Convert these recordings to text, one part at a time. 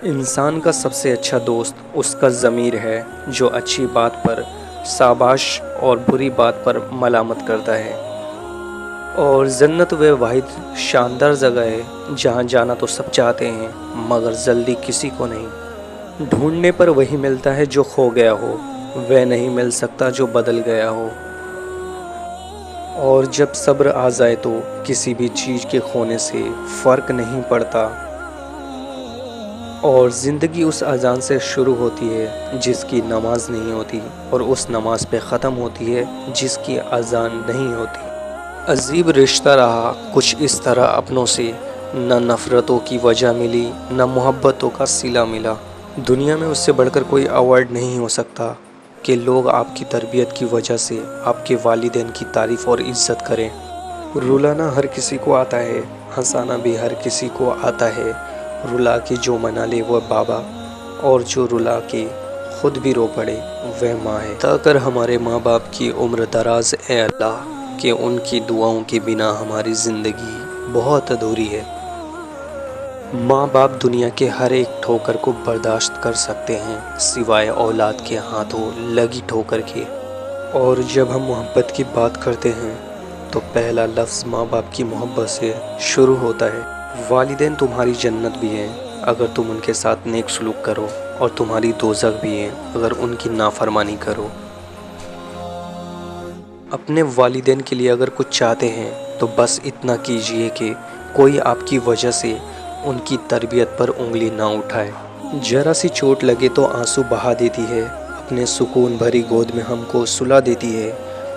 انسان کا سب سے اچھا دوست اس کا ضمیر ہے جو اچھی بات پر شاباش اور بری بات پر ملامت کرتا ہے۔ اور جنت وہ واحد شاندار جگہ ہے جہاں جانا تو سب چاہتے ہیں مگر جلدی کسی کو نہیں۔ ڈھونڈنے پر وہی ملتا ہے جو کھو گیا ہو، وہ نہیں مل سکتا جو بدل گیا ہو۔ اور جب صبر آ جائے تو کسی بھی چیز کے کھونے سے فرق نہیں پڑتا۔ اور زندگی اس اذان سے شروع ہوتی ہے جس کی نماز نہیں ہوتی، اور اس نماز پہ ختم ہوتی ہے جس کی اذان نہیں ہوتی۔ عجیب رشتہ رہا کچھ اس طرح اپنوں سے، نہ نفرتوں کی وجہ ملی نہ محبتوں کا صلہ ملا۔ دنیا میں اس سے بڑھ کر کوئی ایوارڈ نہیں ہو سکتا کہ لوگ آپ کی تربیت کی وجہ سے آپ کے والدین کی تعریف اور عزت کریں۔ رلانا ہر کسی کو آتا ہے، ہنسانا بھی ہر کسی کو آتا ہے۔ رلا کے جو منا لے وہ بابا، اور جو رلا کے خود بھی رو پڑے وہ ماں ہے۔ عطا کر ہمارے ماں باپ کی عمر دراز اے اللہ، کہ ان کی دعاؤں کے بنا ہماری زندگی بہت ادھوری ہے۔ ماں باپ دنیا کے ہر ایک ٹھوکر کو برداشت کر سکتے ہیں سوائے اولاد کے ہاتھوں لگی ٹھوکر کے۔ اور جب ہم محبت کی بات کرتے ہیں تو پہلا لفظ ماں باپ کی محبت سے شروع ہوتا ہے۔ والدین تمہاری جنت بھی ہیں اگر تم ان کے ساتھ نیک سلوک کرو، اور تمہاری دوزخ بھی ہیں اگر ان کی نافرمانی کرو۔ اپنے والدین کے لیے اگر کچھ چاہتے ہیں تو بس اتنا کیجئے کہ کوئی آپ کی وجہ سے ان کی تربیت پر انگلی نہ اٹھائے۔ ذرا سی چوٹ لگے تو آنسو بہا دیتی ہے، اپنے سکون بھری گود میں ہم کو سلا دیتی ہے۔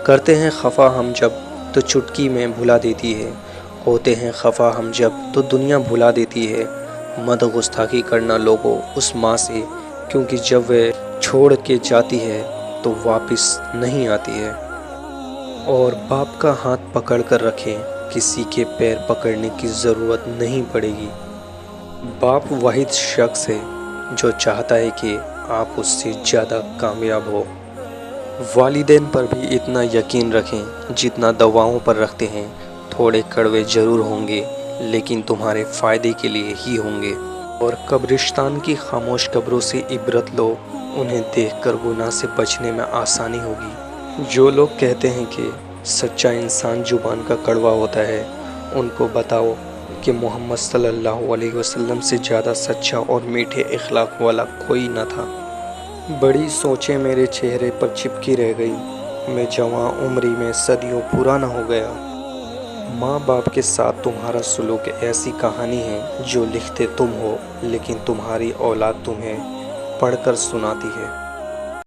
کرتے ہیں خفا ہم جب تو چٹکی میں بھلا دیتی ہے، ہوتے ہیں خفا ہم جب تو دنیا بھلا دیتی ہے۔ مت گستاخی کرنا لوگوں اس ماں سے، کیونکہ جب وہ چھوڑ کے جاتی ہے تو واپس نہیں آتی ہے۔ اور باپ کا ہاتھ پکڑ کر رکھیں، کسی کے پیر پکڑنے کی ضرورت نہیں پڑے گی۔ باپ واحد شخص ہے جو چاہتا ہے کہ آپ اس سے زیادہ کامیاب ہو۔ والدین پر بھی اتنا یقین رکھیں جتنا دواؤں پر رکھتے ہیں۔ تھوڑے کڑوے ضرور ہوں گے لیکن تمہارے فائدے کے لیے ہی ہوں گے۔ اور قبرستان کی خاموش قبروں سے عبرت لو، انہیں دیکھ کر گناہ سے بچنے میں آسانی ہوگی۔ جو لوگ کہتے ہیں کہ سچا انسان زبان کا کڑوا ہوتا ہے، ان کو بتاؤ کہ محمد صلی اللہ علیہ وسلم سے زیادہ سچا اور میٹھے اخلاق والا کوئی نہ تھا۔ بڑی سوچیں میرے چہرے پر چپکی رہ گئی، میں جوان عمری میں صدیوں پرانا ہو گیا۔ ماں باپ کے ساتھ تمہارا سلوک ایسی کہانی ہے جو لکھتے تم ہو لیکن تمہاری اولاد تمہیں پڑھ کر سناتی ہے۔